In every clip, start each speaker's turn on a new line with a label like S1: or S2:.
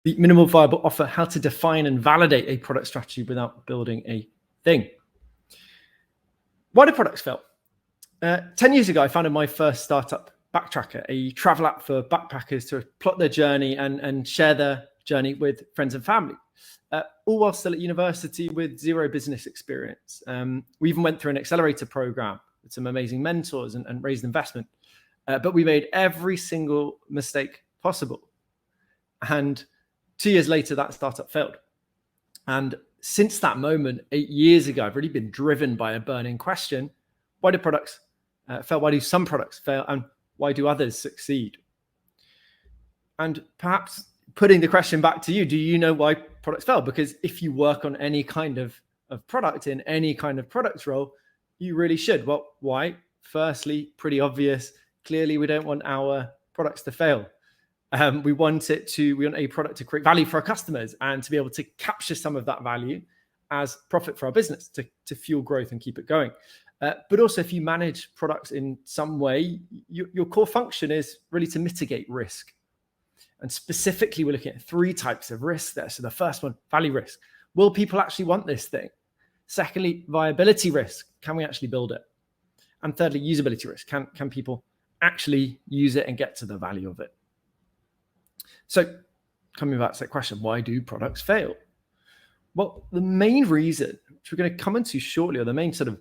S1: The minimal viable offer, how to define and validate a product strategy without building a thing. Why do products fail? 10 years ago, I founded my first startup, Backtracker, a travel app for backpackers to plot their journey and share their journey with friends and family, all while still at university with zero business experience. We even went through an accelerator program with some amazing mentors and raised investment, but we made every single mistake possible. And 2 years later, that startup failed. And since that moment, 8 years ago, I've really been driven by a burning question. Why do products fail? Why do some products fail? And why do others succeed? And perhaps putting the question back to you, do you know why products fail? Because if you work on any kind of product in any kind of product role, you really should. Well, why? Firstly, pretty obvious. Clearly, we don't want our products to fail. We want a product to create value for our customers and to be able to capture some of that value as profit for our business to fuel growth and keep it going. But also, if you manage products in some way, your core function is really to mitigate risk. And specifically, we're looking at 3 types of risk there. So the first one, value risk. Will people actually want this thing? Secondly, viability risk. Can we actually build it? And thirdly, usability risk. Can people actually use it and get to the value of it? So coming back to that question, why do products fail? Well, the main reason, which we're going to come into shortly, or the main sort of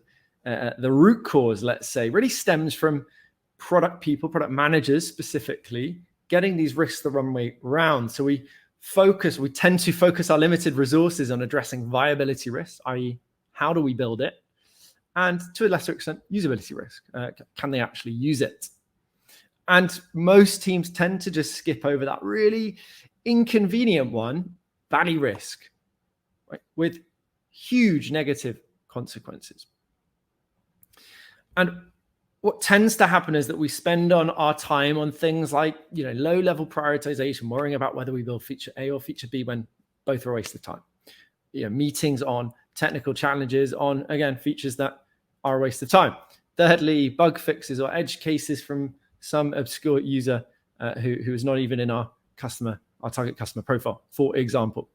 S1: the root cause, let's say, really stems from product people, product managers specifically, getting these risks the wrong way round. So we tend to focus our limited resources on addressing viability risks, i.e., how do we build it? And to a lesser extent, usability risk. Can they actually use it? And most teams tend to just skip over that really inconvenient one, value risk, right, with huge negative consequences. And what tends to happen is that we spend on our time on things like, low-level prioritization, worrying about whether we build feature A or feature B when both are a waste of time. Meetings on technical challenges on, again, features that are a waste of time. Thirdly, bug fixes or edge cases from some obscure user who is not even in our target customer profile, for example.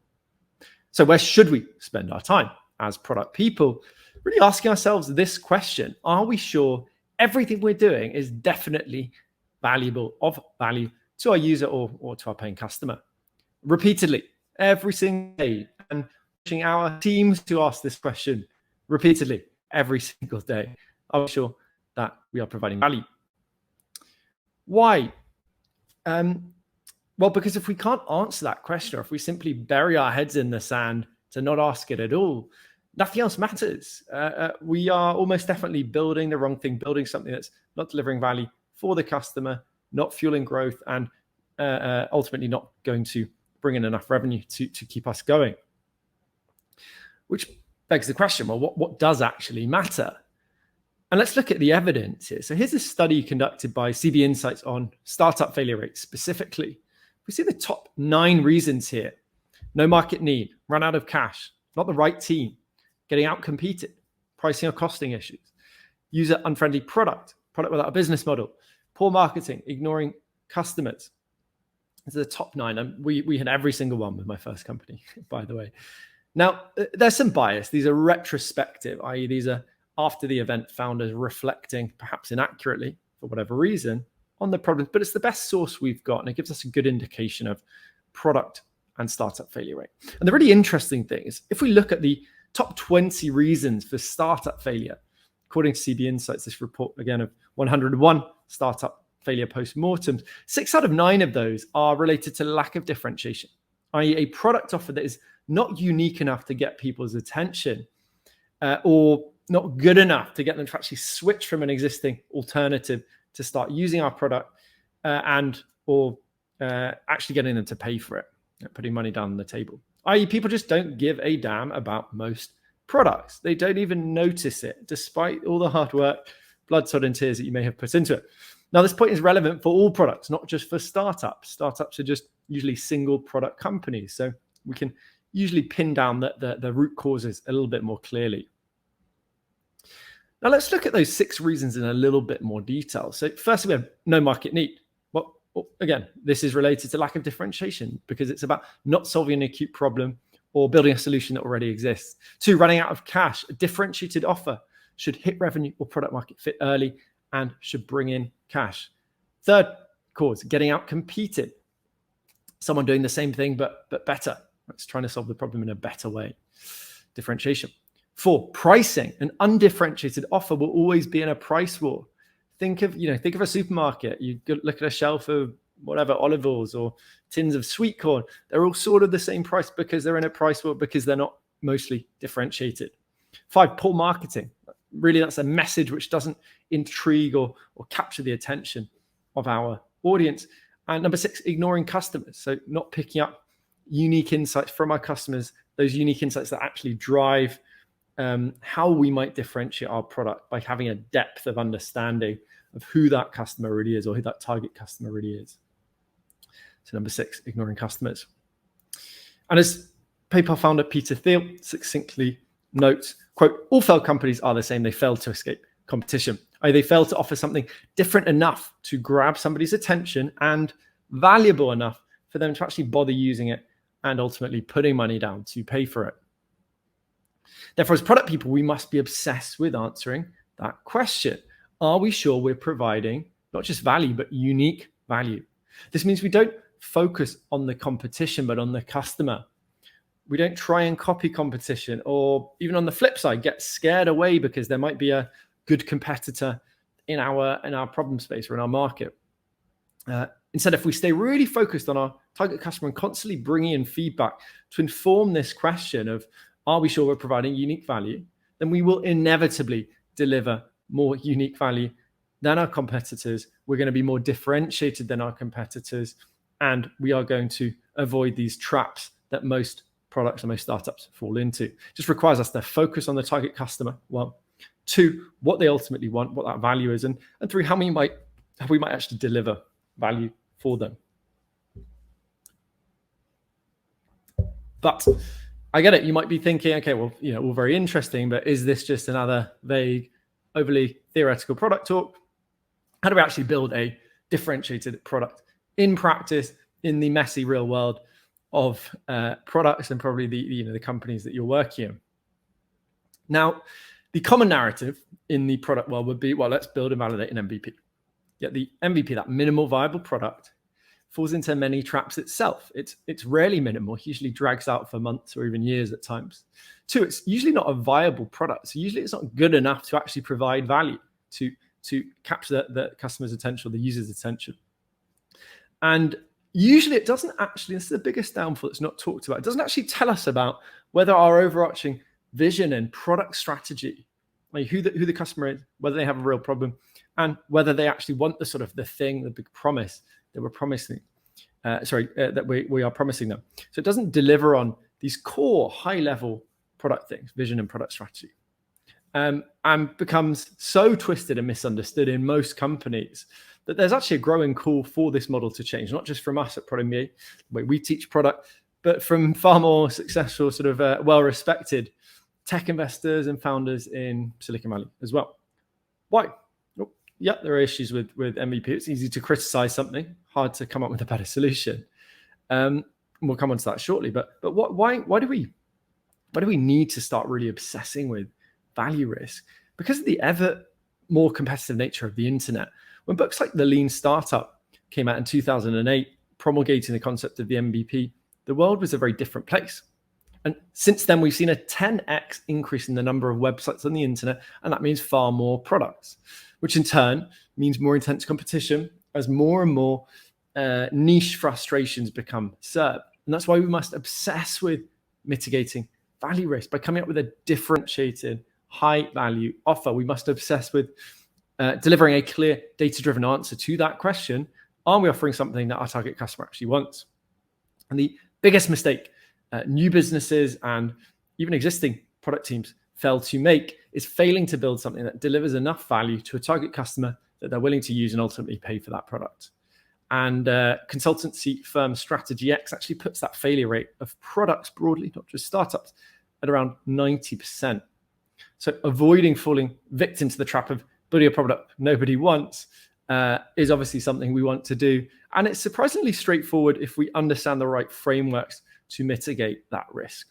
S1: So where should we spend our time as product people? Really asking ourselves this question: are we sure everything we're doing is definitely of value to our user or to our paying customer? Repeatedly, every single day, and pushing our teams to ask this question repeatedly every single day. Are we sure that we are providing value? Why? Well, because if we can't answer that question, or if we simply bury our heads in the sand to not ask it at all, nothing else matters. We are almost definitely building the wrong thing, building something that's not delivering value for the customer, not fueling growth, and ultimately not going to bring in enough revenue to keep us going. Which begs the question, well, what does actually matter? And let's look at the evidence here. So here's a study conducted by CB Insights on startup failure rates specifically. We see the top 9 reasons here: no market need, run out of cash, not the right team, getting outcompeted, pricing or costing issues, user unfriendly product without a business model, poor marketing, ignoring customers. These are the top 9. And we had every single one with my first company, by the way. Now, there's some bias. These are retrospective, i.e. these are after the event founders reflecting, perhaps inaccurately for whatever reason, on the problems, but it's the best source we've got, and it gives us a good indication of product and startup failure rate. And the really interesting thing is, if we look at the top 20 reasons for startup failure, according to CB Insights, this report again of 101 startup failure post-mortems, 6 out of 9 of those are related to lack of differentiation, i.e. a product offer that is not unique enough to get people's attention, or not good enough to get them to actually switch from an existing alternative to start using our product, or actually getting them to pay for it, putting money down on the table. I.e. people just don't give a damn about most products. They don't even notice it, despite all the hard work, blood, sweat, and tears that you may have put into it. Now, this point is relevant for all products, not just for startups. Startups are just usually single product companies. So we can usually pin down the root causes a little bit more clearly. Now, let's look at those 6 reasons in a little bit more detail. So first, we have no market need. Well, Again, this is related to lack of differentiation because it's about not solving an acute problem or building a solution that already exists. 2, running out of cash. A differentiated offer should hit revenue or product market fit early and should bring in cash. 3rd cause, getting out competed. Someone doing the same thing but better. It's trying to solve the problem in a better way. Differentiation. 4, pricing. An undifferentiated offer will always be in a price war. Think of a supermarket. You look at a shelf of whatever, olive oils or tins of sweet corn. They're all sort of the same price because they're in a price war because they're not mostly differentiated. 5, poor marketing. Really, that's a message which doesn't intrigue or capture the attention of our audience. And number 6, ignoring customers. So not picking up unique insights from our customers, those unique insights that actually drive how we might differentiate our product by having a depth of understanding of who that customer really is or who that target customer really is. So number 6, ignoring customers. And as PayPal founder Peter Thiel succinctly notes, quote, all failed companies are the same. They fail to escape competition. They fail to offer something different enough to grab somebody's attention and valuable enough for them to actually bother using it and ultimately putting money down to pay for it. Therefore, as product people, we must be obsessed with answering that question. Are we sure we're providing not just value, but unique value? This means we don't focus on the competition, but on the customer. We don't try and copy competition, or even on the flip side, get scared away because there might be a good competitor in our problem space or in our market. Instead, if we stay really focused on our target customer and constantly bringing in feedback to inform this question of, are we sure we're providing unique value? Then we will inevitably deliver more unique value than our competitors. We're going to be more differentiated than our competitors, and we are going to avoid these traps that most products and most startups fall into. It just requires us to focus on the target customer. 1, 2, what they ultimately want, what that value is, and 3, how we might actually deliver value for them. But I get it. You might be thinking, okay, well, all very interesting, but is this just another vague, overly theoretical product talk? How do we actually build a differentiated product in practice in the messy real world of products and probably the companies that you're working in? Now, the common narrative in the product world would be, well, let's build and validate an MVP. Yet the MVP, that minimal viable product, falls into many traps itself. It's rarely minimal, it usually drags out for months or even years at times. 2, it's usually not a viable product. So usually it's not good enough to actually provide value, to capture the customer's attention, the user's attention. And usually it doesn't actually, this is the biggest downfall that's not talked about, it doesn't actually tell us about whether our overarching vision and product strategy, like who the customer is, whether they have a real problem, and whether they actually want the thing, the big promise that we're promising, that we are promising them. So it doesn't deliver on these core high-level product things, vision and product strategy, and becomes so twisted and misunderstood in most companies that there's actually a growing call for this model to change, not just from us at Product MBA, the way we teach product, but from far more successful, well-respected tech investors and founders in Silicon Valley as well. Why? Yeah, there are issues with MVP. It's easy to criticize something, hard to come up with a better solution. We'll come on to that shortly. But why do we need to start really obsessing with value risk? Because of the ever more competitive nature of the internet. When books like The Lean Startup came out in 2008, promulgating the concept of the MVP, the world was a very different place. And since then, we've seen a 10x increase in the number of websites on the internet, and that means far more products, which in turn means more intense competition as more and more niche frustrations become served. And that's why we must obsess with mitigating value risk by coming up with a differentiated, high-value offer. We must obsess with delivering a clear, data-driven answer to that question. Are we offering something that our target customer actually wants? And the biggest mistake new businesses and even existing product teams fail to make is failing to build something that delivers enough value to a target customer that they're willing to use and ultimately pay for that product. And consultancy firm Strategy X actually puts that failure rate of products broadly, not just startups, at around 90%. So avoiding falling victim to the trap of building a product nobody wants is obviously something we want to do. And it's surprisingly straightforward if we understand the right frameworks to mitigate that risk.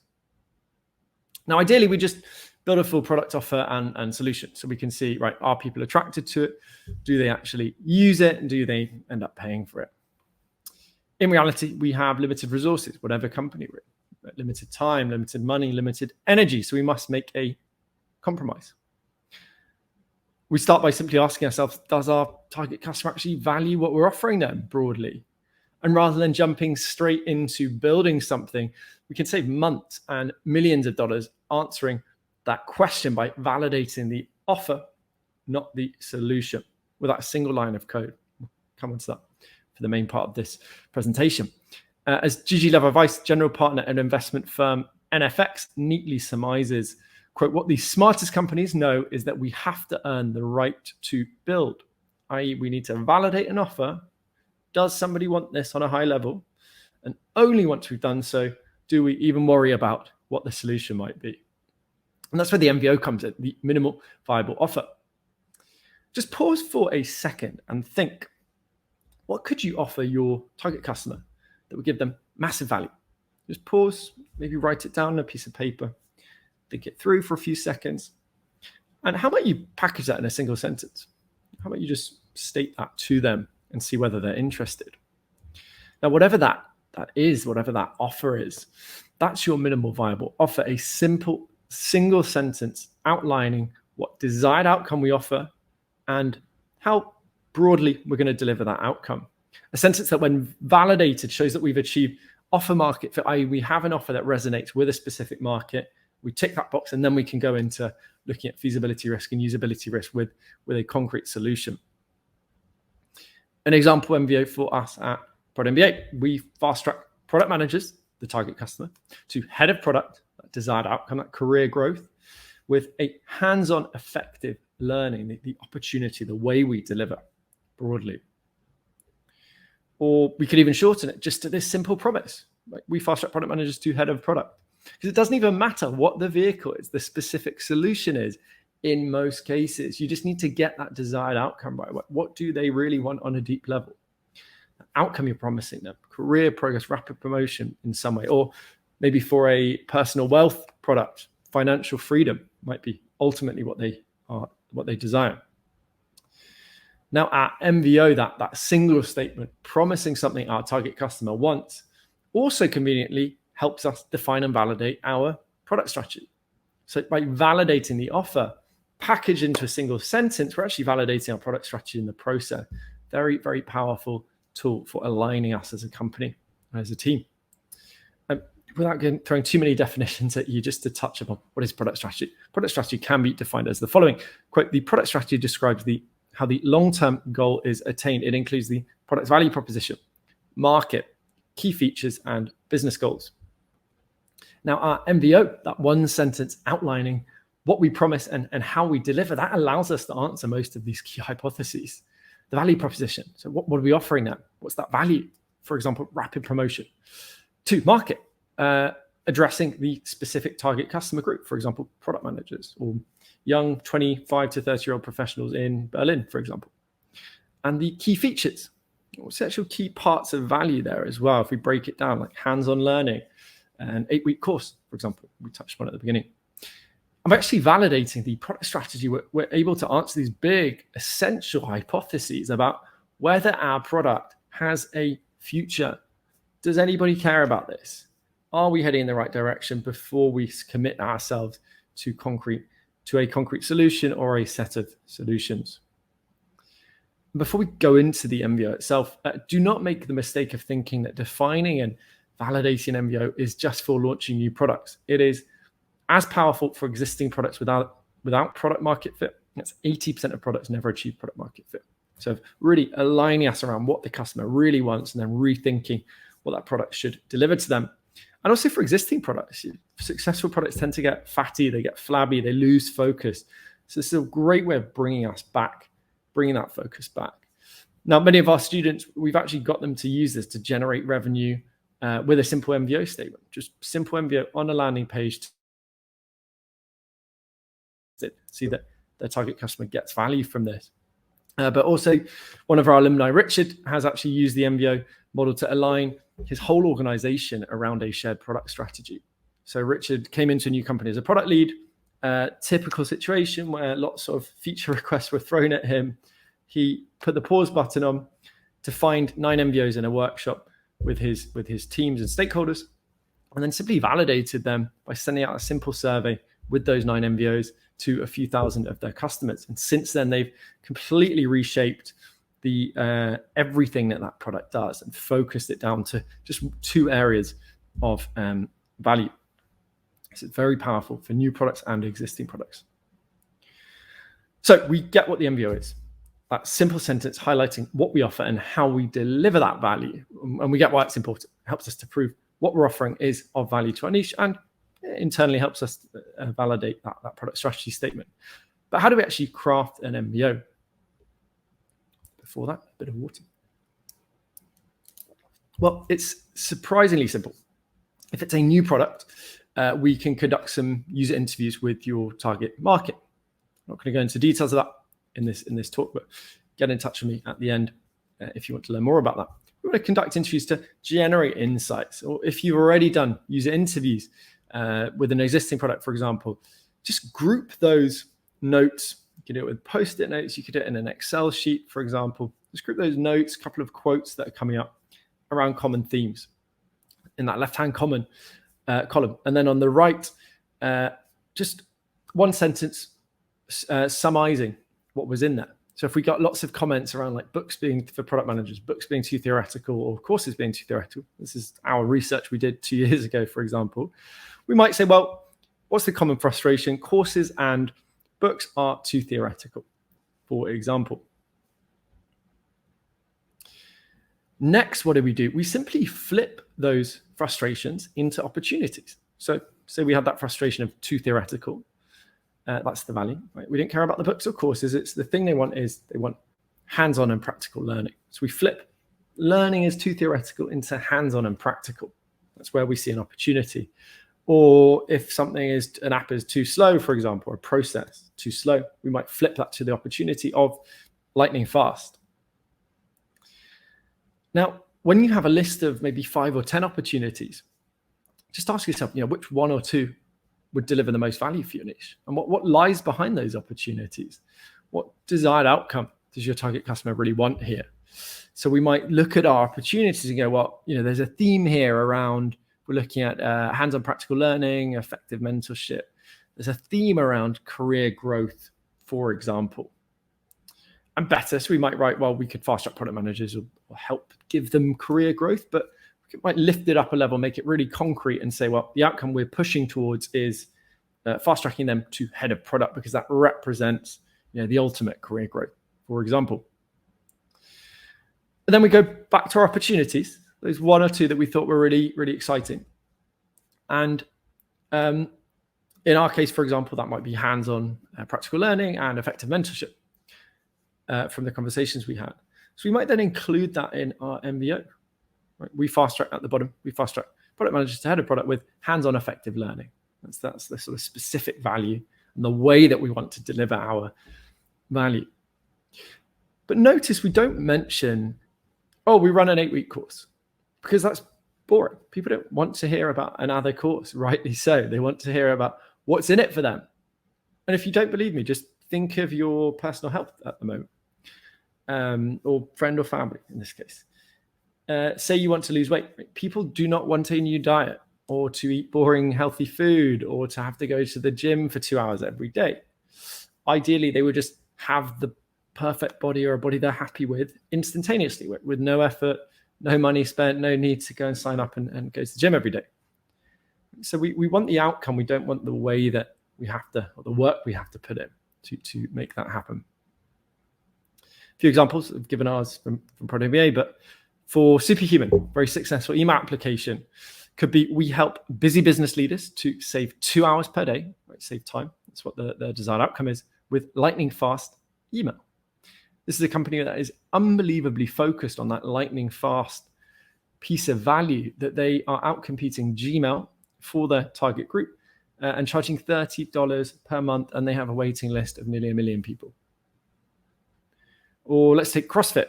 S1: Now, ideally, we just build a full product offer and solution so we can see, right, are people attracted to it? Do they actually use it? And do they end up paying for it? In reality, we have limited resources, whatever company we're in, limited time, limited money, limited energy. So we must make a compromise. We start by simply asking ourselves, does our target customer actually value what we're offering them broadly? And rather than jumping straight into building something, we can save months and millions of dollars answering that question by validating the offer, not the solution, without a single line of code. We'll come on to that for the main part of this presentation. As Gigi Lever, Vice General Partner at investment firm NFX, neatly surmises, quote, what the smartest companies know is that we have to earn the right to build, i.e. we need to validate an offer. Does somebody want this on a high level? And only once we've done so, do we even worry about what the solution might be? And that's where the MVO comes in, the minimal viable offer. Just pause for a second and think, what could you offer your target customer that would give them massive value? Just pause, maybe write it down on a piece of paper, think it through for a few seconds. And how about you package that in a single sentence? How about you just state that to them and see whether they're interested? Now, whatever that is, whatever that offer is, that's your minimal viable offer, a simple single sentence outlining what desired outcome we offer and how broadly we're going to deliver that outcome. A sentence that when validated shows that we've achieved offer market fit, i.e. we have an offer that resonates with a specific market. We tick that box and then we can go into looking at feasibility risk and usability risk with a concrete solution. An example MVO for us at Product MBA, we fast track product managers, the target customer, to head of product, that desired outcome, that career growth, with a hands-on effective learning, the opportunity, the way we deliver broadly. Or we could even shorten it just to this simple promise. Like we fast track product managers to head of product. Because it doesn't even matter what the vehicle is, the specific solution is. In most cases, you just need to get that desired outcome right. What do they really want on a deep level? The outcome you're promising them, career progress, rapid promotion in some way, or maybe for a personal wealth product, financial freedom might be ultimately what they desire. Now, at MVO, that single statement promising something our target customer wants also conveniently helps us define and validate our product strategy. So by validating the offer, packaged into a single sentence, we're actually validating our product strategy in the process. Very, very powerful tool for aligning us as a company, as a team. Without throwing too many definitions at you, just to touch upon what is product strategy. Product strategy can be defined as the following. Quote, the product strategy describes how the long-term goal is attained. It includes the product value proposition, market, key features, and business goals. Now, our MVO, that one sentence outlining what we promise and how we deliver, that allows us to answer most of these key hypotheses. The value proposition. So what are we offering them? What's that value? For example, rapid promotion. 2, market. Addressing the specific target customer group, for example, product managers or young 25 to 30-year-old professionals in Berlin, for example. And the key features. What's the actual key parts of value there as well? If we break it down, like hands-on learning, an 8-week course, for example, we touched on at the beginning. I'm actually validating the product strategy. We're able to answer these big, essential hypotheses about whether our product has a future. Does anybody care about this? Are we heading in the right direction before we commit ourselves to a concrete solution or a set of solutions? Before we go into the MVO itself, do not make the mistake of thinking that defining and validating MVO is just for launching new products. It is as powerful for existing products without product market fit. That's 80% of products never achieve product market fit. So really aligning us around what the customer really wants and then rethinking what that product should deliver to them. And also for existing products, successful products tend to get fatty, they get flabby, they lose focus. So this is a great way of bringing that focus back. Now, many of our students, we've actually got them to use this to generate revenue with a simple MVO statement, just simple MVO on a landing page to see that their target customer gets value from this. But also one of our alumni, Richard, has actually used the MBO model to align his whole organization around a shared product strategy. So Richard came into a new company as a product lead, typical situation where lots of feature requests were thrown at him. He put the pause button on to find 9 MBOs in a workshop with his teams and stakeholders, and then simply validated them by sending out a simple survey with those 9 MBOs to a few thousand of their customers. And since then, they've completely reshaped the everything that product does and focused it down to just 2 areas of value. So it's very powerful for new products and existing products. So we get what the MBO is. That simple sentence highlighting what we offer and how we deliver that value. And we get why it's important. It helps us to prove what we're offering is of value to our niche, and internally helps us validate that product strategy statement. But how do we actually craft an MBO? Before that, a bit of water. Well, it's surprisingly simple. If it's a new product, we can conduct some user interviews with your target market. I'm not going to go into details of that in this talk, but get in touch with me at the end if you want to learn more about that. We want to conduct interviews to generate insights, or if you've already done user interviews with an existing product, for example, just group those notes. You could do it with Post-it notes. You could do it in an Excel sheet, for example. Just group those notes, a couple of quotes that are coming up around common themes in that left-hand column. And then on the right, just one sentence summarizing what was in there. So if we got lots of comments around like books being for product managers, books being too theoretical, or courses being too theoretical, this is our research we did 2 years ago, for example, we might say, well, what's the common frustration? Courses and books are too theoretical, for example. Next, what do? We simply flip those frustrations into opportunities. So we had that frustration of too theoretical. That's the value, right? We didn't care about the books or courses. It's the thing they want hands-on and practical learning. So we flip learning is too theoretical into hands-on and practical. That's where we see an opportunity. Or if an app is too slow, for example, or a process too slow, we might flip that to the opportunity of lightning fast. Now, when you have a list of maybe 5 or 10 opportunities, just ask yourself, which 1 or 2 would deliver the most value for your niche, and what lies behind those opportunities? What desired outcome does your target customer really want here? So we might look at our opportunities and go, well, there's a theme here around, we're looking at hands-on practical learning, effective mentorship. There's a theme around career growth, for example. And better, so we might write, well, we could fast track product managers or help give them career growth, but we might lift it up a level, make it really concrete and say, well, the outcome we're pushing towards is fast tracking them to head of product, because that represents the ultimate career growth, for example. And then we go back to our opportunities, those 1 or 2 that we thought were really, really exciting. And in our case, for example, that might be hands-on practical learning and effective mentorship from the conversations we had. So we might then include that in our MBO. Right? We fast track at the bottom. We fast track product managers to head of product with hands-on effective learning. That's the sort of specific value and the way that we want to deliver our value. But notice we don't mention, we run an 8-week course, because that's boring. People don't want to hear about another course, rightly so. They want to hear about what's in it for them. And if you don't believe me, just think of your personal health at the moment, or friend or family in this case. Say you want to lose weight. People do not want a new diet, or to eat boring, healthy food, or to have to go to the gym for 2 hours every day. Ideally, they would just have the perfect body, or a body they're happy with, instantaneously, with no effort, no money spent, no need to go and sign up and go to the gym every day. So we want the outcome. We don't want the way that we have to, or the work we have to put in to make that happen. A few examples, I've given ours from Product MBA, but for Superhuman, very successful email application, could be we help busy business leaders to save 2 hours per day, right? Save time. That's what the desired outcome is, with lightning fast email. This is a company that is unbelievably focused on that lightning fast piece of value, that they are outcompeting Gmail for their target group and charging $30 per month, and they have a waiting list of nearly 1 million people. Or let's take CrossFit.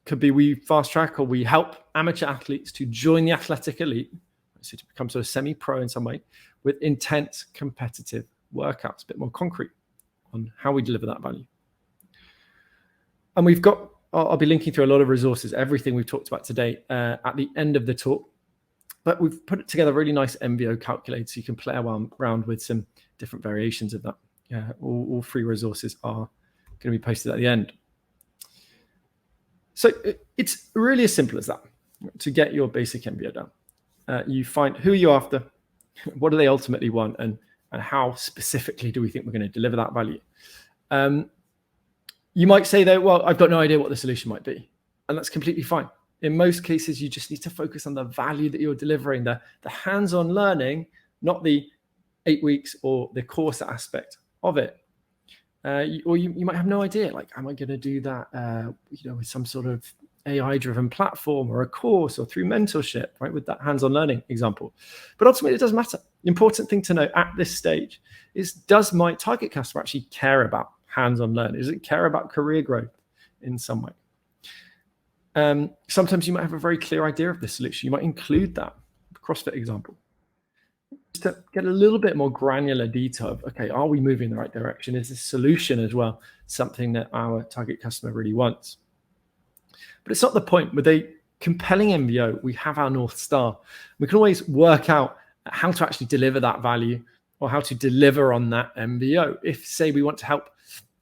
S1: Could be we fast track or we help amateur athletes to join the athletic elite, so to become sort of semi-pro in some way, with intense competitive workouts, a bit more concrete on how we deliver that value. And we've got, I'll be linking through a lot of resources, everything we've talked about today at the end of the talk. But we've put together a really nice MVO calculator so you can play around with some different variations of that. All free resources are going to be posted at the end. So it's really as simple as that to get your basic MVO down. You find who you're after, what do they ultimately want, and how specifically do we think we're going to deliver that value. You might say, though, well, I've got no idea what the solution might be. And that's completely fine. In most cases, you just need to focus on the value that you're delivering, the hands-on learning, not the 8 weeks or the course aspect of it. You might have no idea, like, am I going to do that with some sort of AI-driven platform or a course or through mentorship, right, with that hands-on learning example. But ultimately, it doesn't matter. The important thing to know at this stage is, does my target customer actually care about hands-on learning? Does it care about career growth in some way? Sometimes you might have a very clear idea of the solution. You might include that CrossFit example. Just to get a little bit more granular detail of, okay, are we moving in the right direction? Is this solution as well something that our target customer really wants? But it's not the point. With a compelling MVO, we have our North Star. We can always work out how to actually deliver that value or how to deliver on that MVO. If, say, we want to help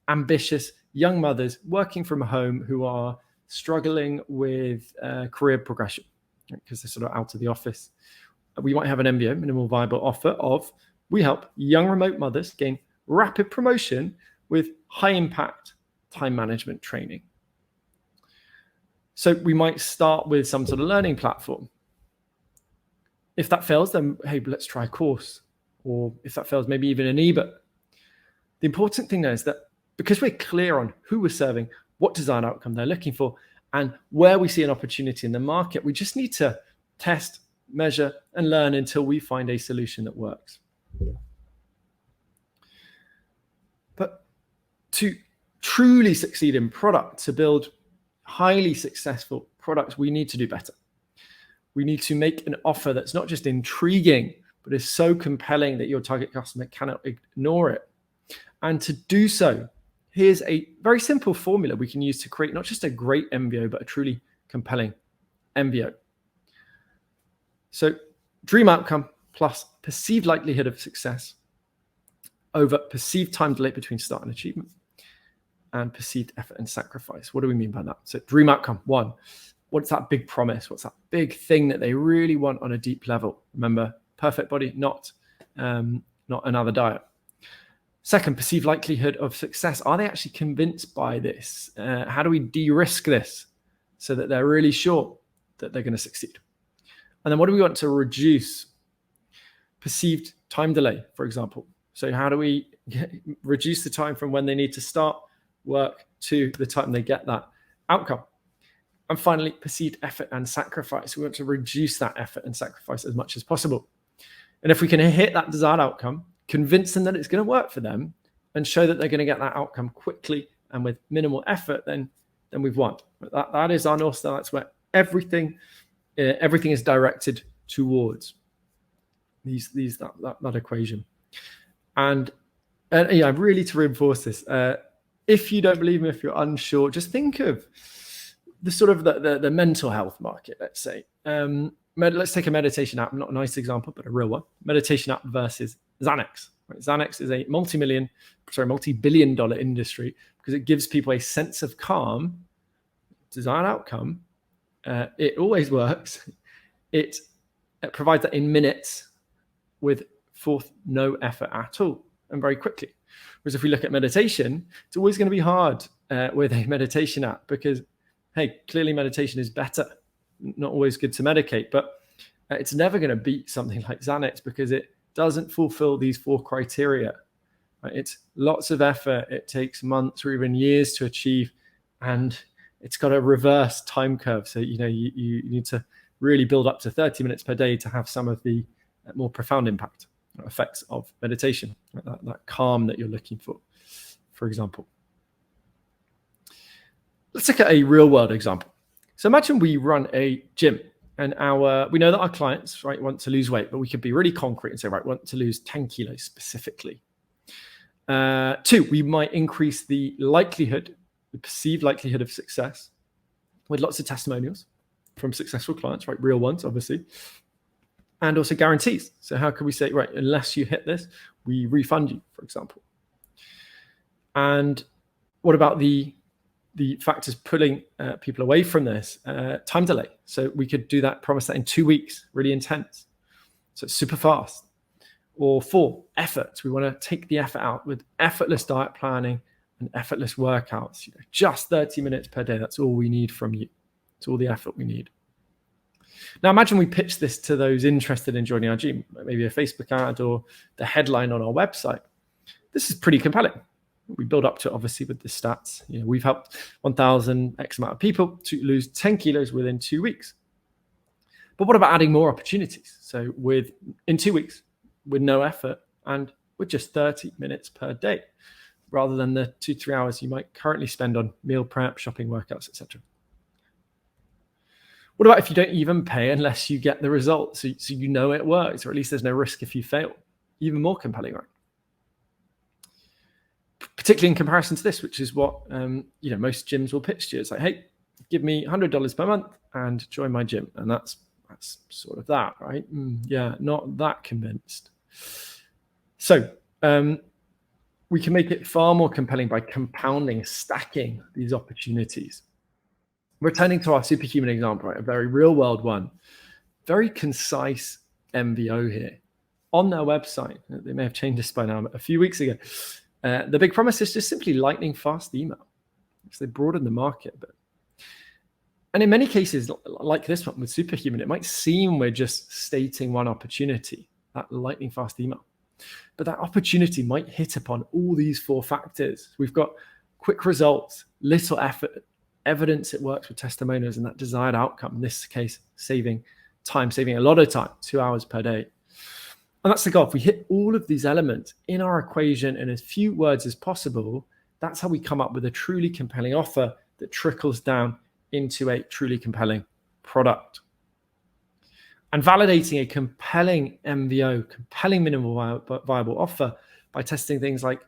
S1: ambitious young mothers working from home who are struggling with career progression, because they're sort of out of the office, we might have an MVO, minimal viable offer, of we help young remote mothers gain rapid promotion with high impact time management training. So we might start with some sort of learning platform. If that fails, then hey, let's try a course. Or if that fails, maybe even an ebook. The important thing there is that because we're clear on who we're serving, what design outcome they're looking for, and where we see an opportunity in the market, we just need to test, measure, and learn until we find a solution that works. But to truly succeed in product, to build highly successful products, we need to do better. We need to make an offer that's not just intriguing, but is so compelling that your target customer cannot ignore it. And to do so, here's a very simple formula we can use to create not just a great MVO, but a truly compelling MVO. So dream outcome plus perceived likelihood of success over perceived time delay between start and achievement, and perceived effort and sacrifice. What do we mean by that? So dream outcome, one, what's that big promise? What's that big thing that they really want on a deep level? Remember, perfect body, not another diet. Second, perceived likelihood of success. Are they actually convinced by this? How do we de-risk this so that they're really sure that they're going to succeed? And then what do we want to reduce? Perceived time delay, for example. So how do we reduce the time from when they need to start work to the time they get that outcome? And finally, perceived effort and sacrifice. We want to reduce that effort and sacrifice as much as possible. And if we can hit that desired outcome, convince them that it's going to work for them, and show that they're going to get that outcome quickly and with minimal effort, then we've won. That is our North Star. That's where everything is directed towards that equation. And really to reinforce this, if you don't believe me, if you're unsure, just think of the sort of the mental health market, let's say. Let's take a meditation app, not a nice example, but a real one. Meditation app versus Xanax. Right? Xanax is a multi-billion-dollar industry because it gives people a sense of calm, desired outcome. It always works. It provides that in minutes with no effort at all and very quickly. Whereas if we look at meditation, it's always going to be hard with a meditation app because, hey, clearly meditation is better. Not always good to medicate, but it's never going to beat something like Xanax because it doesn't fulfill these 4 criteria. Right? It's lots of effort. It takes months or even years to achieve, and it's got a reverse time curve. So, you need to really build up to 30 minutes per day to have some of the more profound impact effects of meditation, that calm that you're looking for example. Let's look at a real world example. So imagine we run a gym and we know that our clients, right, want to lose weight, but we could be really concrete and say, right, want to lose 10 kilos specifically. 2, we might increase the perceived likelihood of success with lots of testimonials from successful clients, right, real ones, obviously, and also guarantees. So how can we say, right, unless you hit this, we refund you, for example? And what about the factors pulling people away from this? Time delay. So we could do that, promise that in 2 weeks, really intense. So it's super fast. Or 4, effort. We want to take the effort out with effortless diet planning and effortless workouts. Just 30 minutes per day. That's all we need from you. It's all the effort we need. Now imagine we pitch this to those interested in joining our gym, maybe a Facebook ad or the headline on our website. This is pretty compelling. We build up to it, obviously, with the stats. We've helped 1,000 X amount of people to lose 10 kilos within 2 weeks. But what about adding more opportunities? So in 2 weeks, with no effort and with just 30 minutes per day, rather than the 2-3 hours you might currently spend on meal prep, shopping, workouts, etc. What about if you don't even pay unless you get the results, so you know it works, or at least there's no risk if you fail? Even more compelling, right? Particularly in comparison to this, which is what most gyms will pitch to you. It's like, hey, give me $100 per month and join my gym, and that's sort of that, right? Yeah, not that convinced. So we can make it far more compelling by compounding, stacking these opportunities. Returning to our superhuman example, right, a very real world one, very concise MVO here. On their website, they may have changed this by now, a few weeks ago, the big promise is just simply lightning fast email. So they broaden the market a bit. And in many cases, like this one with superhuman, it might seem we're just stating one opportunity, that lightning fast email. But that opportunity might hit upon all these 4 factors. We've got quick results, little effort, evidence it works with testimonials, and that desired outcome, in this case, saving a lot of time, 2 hours per day. And that's the goal. If we hit all of these elements in our equation in as few words as possible, that's how we come up with a truly compelling offer that trickles down into a truly compelling product. And validating a compelling MVO, compelling minimal viable offer, by testing things like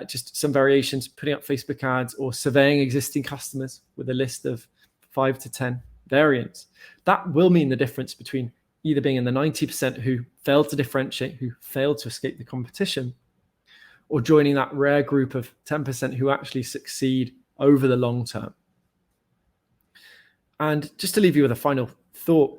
S1: just some variations, putting up Facebook ads, or surveying existing customers with a list of 5 to 10 variants. That will mean the difference between either being in the 90% who failed to differentiate, who failed to escape the competition, or joining that rare group of 10% who actually succeed over the long term. And just to leave you with a final thought,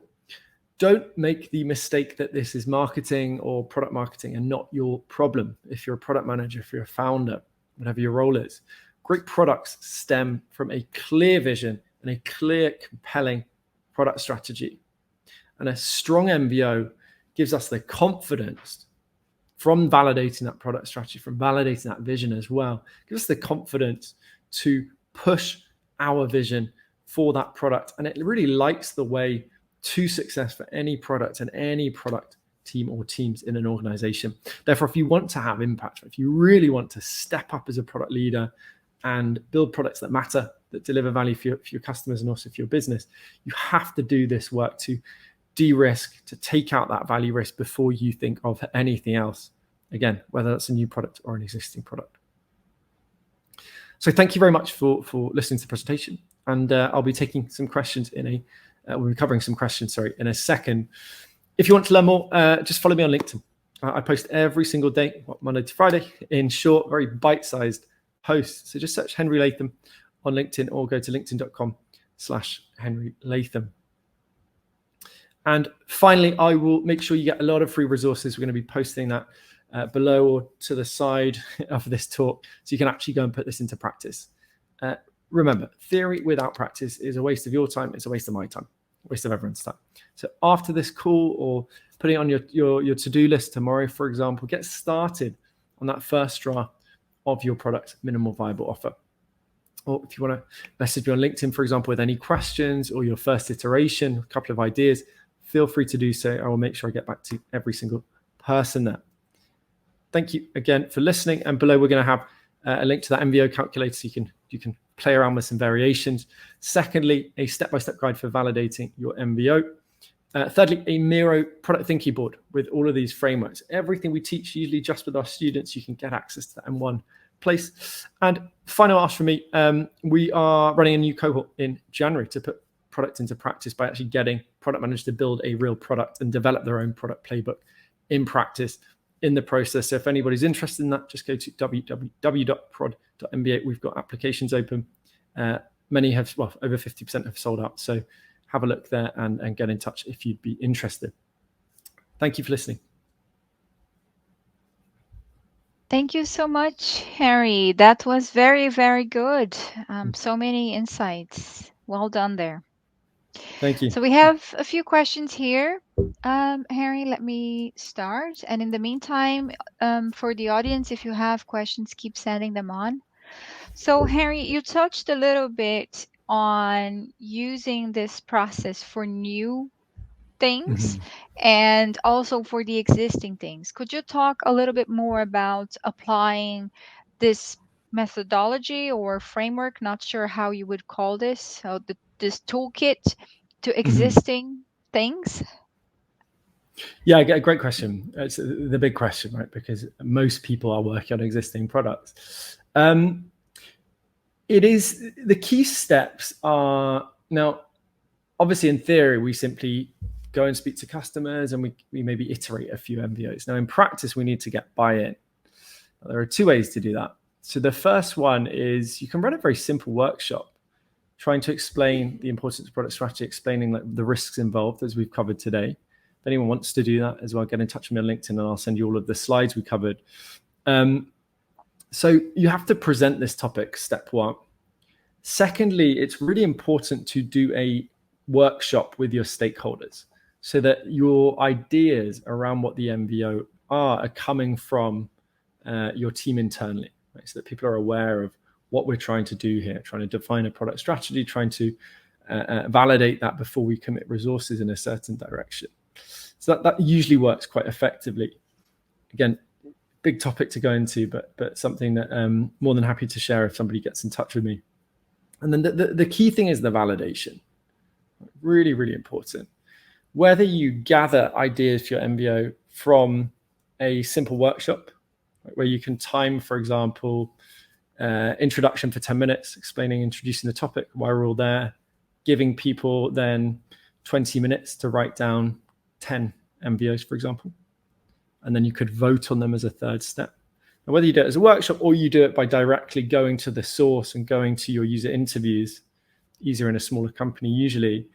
S1: don't make the mistake that this is marketing or product marketing and not your problem. If you're a product manager, if you're a founder, whatever your role is, great products stem from a clear vision and a clear, compelling product strategy. And a strong MVO gives us the confidence from validating that product strategy, from validating that vision as well, gives us the confidence to push our vision for that product. And it really lights the way to success for any product and any product team or teams in an organization. Therefore, if you want to have impact, if you really want to step up as a product leader and build products that matter, that deliver value for your customers and also for your business, you have to do this work to de-risk, to take out that value risk before you think of anything else. Again, whether that's a new product or an existing product. So thank you very much for listening to the presentation. And I'll be taking some questions we'll be covering some questions, in a second. If you want to learn more, just follow me on LinkedIn. I post every single day, Monday to Friday, in short, very bite-sized posts. So just search Henry Latham on LinkedIn or go to linkedin.com/Henry Latham. And finally, I will make sure you get a lot of free resources. We're going to be posting that below or to the side of this talk, so you can actually go and put this into practice. Remember, theory without practice is a waste of your time. It's a waste of my time, a waste of everyone's time. So after this call, or putting it on your to-do list tomorrow, for example, get started on that first draft of your product minimal viable offer. Or if you want to message me on LinkedIn, for example, with any questions or your first iteration, a couple of ideas, feel free to do so. I will make sure I get back to every single person there. Thank you again for listening. And below, we're going to have a link to that MVO calculator, so you can play around with some variations. Secondly, a step-by-step guide for validating your MBO. Thirdly, a Miro product thinking board with all of these frameworks. Everything we teach, usually just with our students, you can get access to that in one place. And final ask from me, we are running a new cohort in January to put product into practice by actually getting product managers to build a real product and develop their own product playbook in practice in the process. So if anybody's interested in that, just go to www.prod.mba. We've got applications open. Many have, well, over 50% have sold out. So have a look there and get in touch if you'd be interested. Thank you for listening.
S2: Thank you so much, Harry. That was very, very good. So many insights. Well done there.
S1: Thank you.
S2: So we have a few questions here. Harry, let me start. And in the meantime, for the audience, if you have questions, keep sending them on. So, Harry, you touched a little bit on using this process for new things and also for the existing things. Could you talk a little bit more about applying this methodology or framework? Not sure how you would call this. So, this toolkit to existing things?
S1: Yeah, a great question. It's the big question, right? Because most people are working on existing products. It is the key steps are now, obviously in theory, we simply go and speak to customers and we maybe iterate a few MVOs. Now in practice, we need to get buy-in. There are two ways to do that. So the first one is you can run a very simple workshop trying to explain the importance of product strategy, explaining like the risks involved as we've covered today. If anyone wants to do that as well, get in touch with me on LinkedIn and I'll send you all of the slides we covered. So you have to present this topic, step one. Secondly, it's really important to do a workshop with your stakeholders so that your ideas around what the MVO are coming from your team internally, right? So that people are aware of what we're trying to do here, trying to define a product strategy, trying to validate that before we commit resources in a certain direction. So that usually works quite effectively. Again, big topic to go into, but something that I'm more than happy to share if somebody gets in touch with me. And then the key thing is the validation. Really, really important. Whether you gather ideas for your MVO from a simple workshop, right, where you can time, for example, introduction for 10 minutes, introducing the topic, why we're all there, giving people then 20 minutes to write down 10 MVOs, for example. And then you could vote on them as a third step. And whether you do it as a workshop or you do it by directly going to the source and going to your user interviews, easier in a smaller company usually,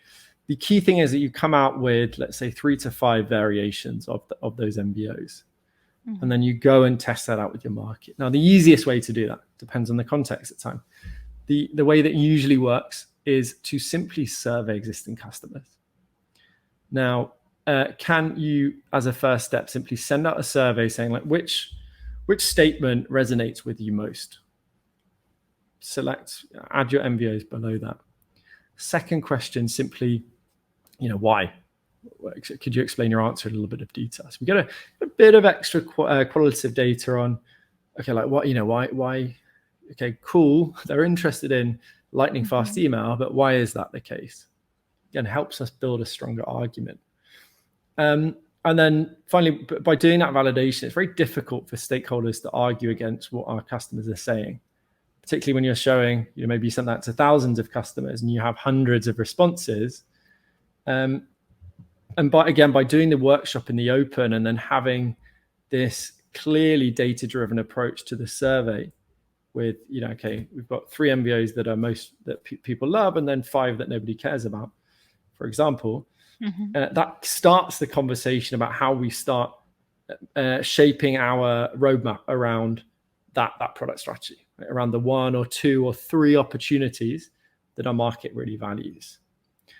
S1: the key thing is that you come out with, let's say, 3 to 5 variations of those MVOs. Mm-hmm. And then you go and test that out with your market. Now, the easiest way to do that depends on the context at the time. The way that usually works is to simply survey existing customers. Now, can you, as a first step, simply send out a survey saying, like, which statement resonates with you most? Add your MVOs below that. Second question, simply, why? Could you explain your answer in a little bit of detail? So we get a bit of extra qualitative data on, okay, like what, why? Okay, cool. They're interested in lightning fast email, but why is that the case? Again, helps us build a stronger argument. And then finally, by doing that validation, it's very difficult for stakeholders to argue against what our customers are saying, particularly when you're showing, maybe you sent that to thousands of customers and you have hundreds of responses. And by doing the workshop in the open and then having this clearly data-driven approach to the survey with, okay, we've got 3 MVOs that are people love and then 5 that nobody cares about, for example. That starts the conversation about how we start shaping our roadmap around that product strategy, right? Around the 1 or 2 or 3 opportunities that our market really values.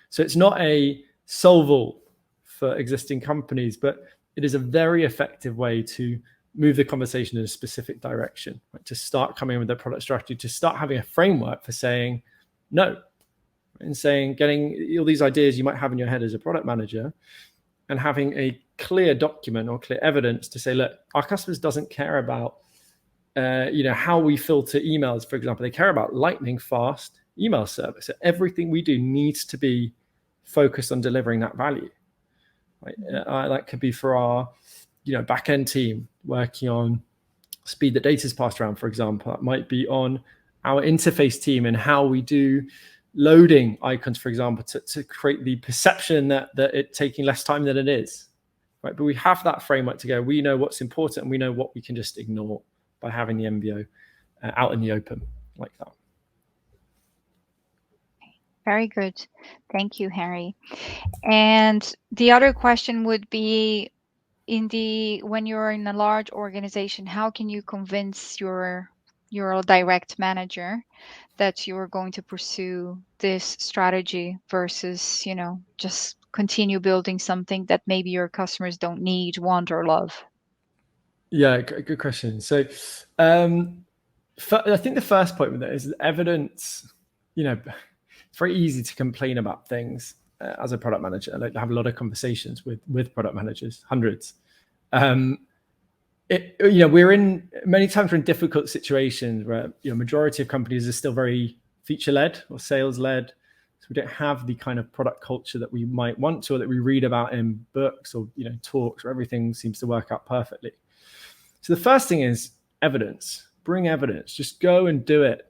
S1: So it's not a solve-all for existing companies, but it is a very effective way to move the conversation in a specific direction, right? To start coming with a product strategy, to start having a framework for saying no, and saying, getting all these ideas you might have in your head as a product manager and having a clear document or clear evidence to say, look, our customers doesn't care about how we filter emails, for example. They care about lightning fast email service. So everything we do needs to be focused on delivering that value. Right? That could be for our back-end team working on speed that data is passed around, for example. That might be on our interface team and how we do loading icons, for example, to create the perception that it's taking less time than it is. Right? But we have that framework to go. We know what's important and we know what we can just ignore by having the MVO out in the open like that.
S2: Very good. Thank you, Harry. And the other question would be, when you're in a large organization, how can you convince your direct manager that you're going to pursue this strategy versus, just continue building something that maybe your customers don't need, want, or love?
S1: Yeah, good question. So I think the first point with that is evidence. It's very easy to complain about things as a product manager. I like to have a lot of conversations with product managers, hundreds. We're in many times we're in difficult situations where majority of companies are still very feature led or sales led. So we don't have the kind of product culture that we might want to, or that we read about in books or talks where everything seems to work out perfectly. So the first thing is evidence. Bring evidence. Just go and do it.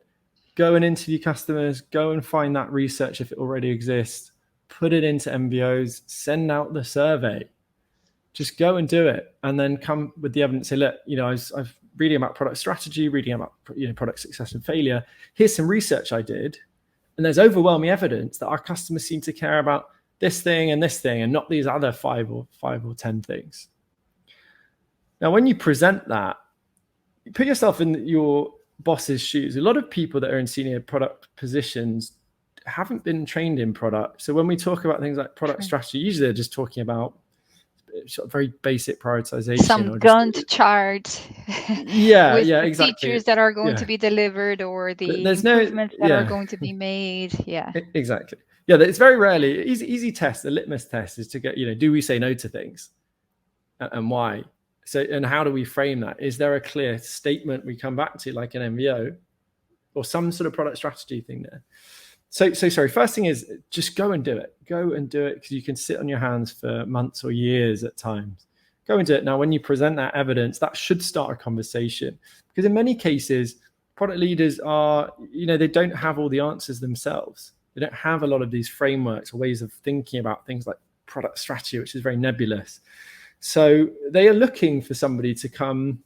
S1: Go and interview customers. Go and find that research if it already exists. Put it into MVOs. Send out the survey. Just go and do it, and then come with the evidence. Say, look, I've reading about product strategy, reading about product success and failure. Here's some research I did, and there's overwhelming evidence that our customers seem to care about this thing and not these other five or 10 things. Now, when you present that, you put yourself in your boss's shoes. A lot of people that are in senior product positions haven't been trained in product. So when we talk about things like product strategy, usually they're just talking about sort of very basic prioritization.
S2: Some Gantt chart.
S1: With
S2: exactly. Features that are going to be delivered, or the improvements that are going to be made. Yeah.
S1: Exactly. Yeah, it's very rarely easy test. The litmus test is to get, do we say no to things and why? So, and how do we frame that? Is there a clear statement we come back to, like an MVO or some sort of product strategy thing there? So sorry, first thing is just go and do it. Go and do it, because you can sit on your hands for months or years at times. Go and do it. Now, when you present that evidence, that should start a conversation, because in many cases, product leaders are, they don't have all the answers themselves. They don't have a lot of these frameworks or ways of thinking about things like product strategy, which is very nebulous. So they are looking for somebody to come,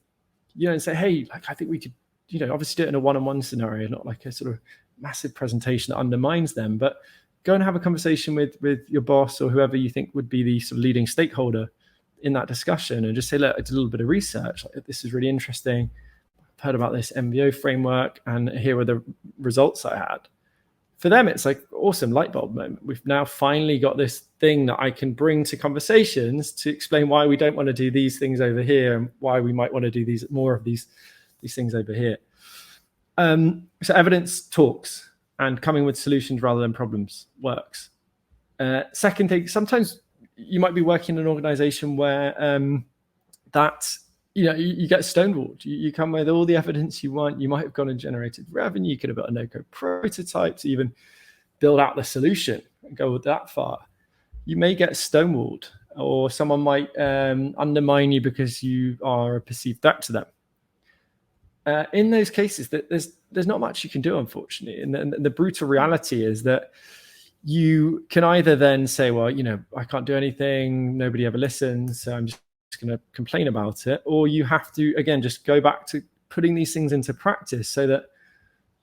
S1: and say, hey, like, I think we could, obviously do it in a one-on-one scenario, not like a sort of massive presentation that undermines them, but go and have a conversation with your boss or whoever you think would be the sort of leading stakeholder in that discussion, and just say, look, I did a little bit of research. Like, this is really interesting. I've heard about this MVO framework, and here were the results I had. For them, it's like awesome light bulb moment. We've now finally got this thing that I can bring to conversations to explain why we don't want to do these things over here and why we might want to do more of these things over here. So evidence talks, and coming with solutions rather than problems works. Second thing, sometimes you might be working in an organization where you get stonewalled. You come with all the evidence you want. You might have gone and generated revenue. You could have got a no-code prototype to even build out the solution and go that far. You may get stonewalled, or someone might undermine you because you are a perceived threat to them. In those cases, there's not much you can do, unfortunately. And the brutal reality is that you can either then say, well, I can't do anything. Nobody ever listens, so I'm just going to complain about it. Or you have to, again, just go back to putting these things into practice so that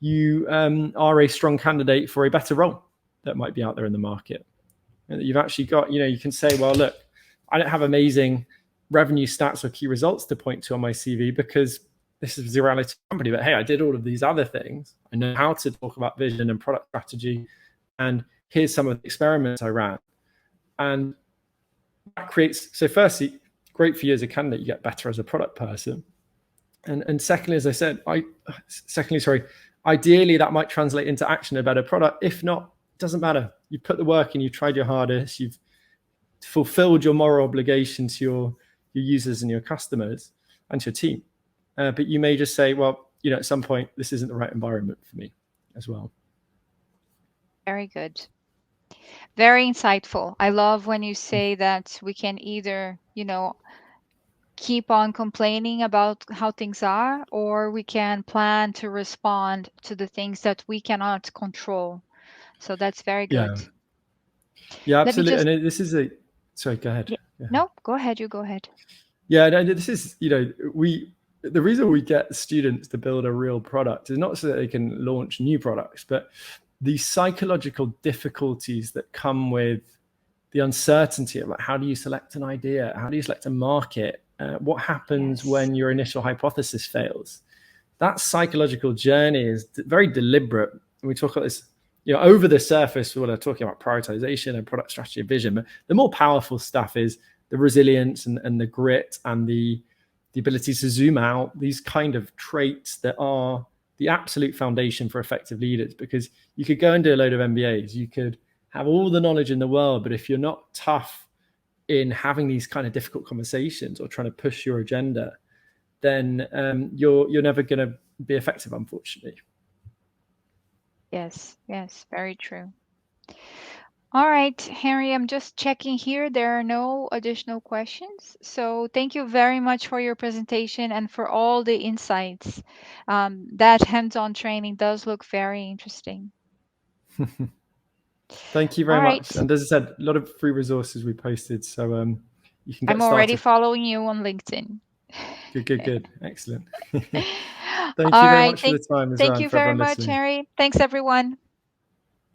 S1: you are a strong candidate for a better role that might be out there in the market. And that you've actually got, you can say, well, look, I don't have amazing revenue stats or key results to point to on my CV because this is a reality company, but hey, I did all of these other things. I know how to talk about vision and product strategy. And here's some of the experiments I ran. And that creates, so firstly, great for you as a candidate, you get better as a product person. And secondly, as I said, ideally that might translate into action, a better product. If not, it doesn't matter. You put the work in, you've tried your hardest, you've fulfilled your moral obligation to your users and your customers and to your team. but you may just say, well, at some point, this isn't the right environment for me as well.
S2: Very good. Very insightful. I love when you say that we can either, keep on complaining about how things are, or we can plan to respond to the things that we cannot control. So that's very good.
S1: Yeah. Yeah,
S2: Let me
S1: absolutely.
S2: just,
S1: And this is sorry, go ahead.
S2: yeah,
S1: Go ahead.
S2: no, go ahead. You go ahead.
S1: Yeah, no, this is, the reason we get students to build a real product is not so that they can launch new products, but the psychological difficulties that come with the uncertainty of like, how do you select an idea? How do you select a market? What happens
S2: Yes.
S1: when your initial hypothesis fails? That psychological journey is very deliberate. And we talk about this, over the surface, we're talking about prioritization and product strategy and vision. But the more powerful stuff is the resilience and the grit and the ability to zoom out, these kind of traits that are the absolute foundation for effective leaders. Because you could go and do a load of MBAs, you could have all the knowledge in the world, but if you're not tough in having these kind of difficult conversations or trying to push your agenda, then you're never going to be effective, unfortunately.
S2: Yes. Yes. Very true. All right, Henry, I'm just checking here. There are no additional questions. So thank you very much for your presentation and for all the insights. That hands-on training does look very interesting.
S1: Thank you
S2: All
S1: very
S2: right.
S1: much. And as I said, a lot of free resources we posted, so you can
S2: I'm
S1: get
S2: already
S1: started.
S2: following you on LinkedIn.
S1: Good. Excellent.
S2: All
S1: Thank you very
S2: right.
S1: much for the time as well,
S2: Thank
S1: and
S2: you
S1: for
S2: very
S1: everyone
S2: much,
S1: listening.
S2: Henry. Thanks, everyone.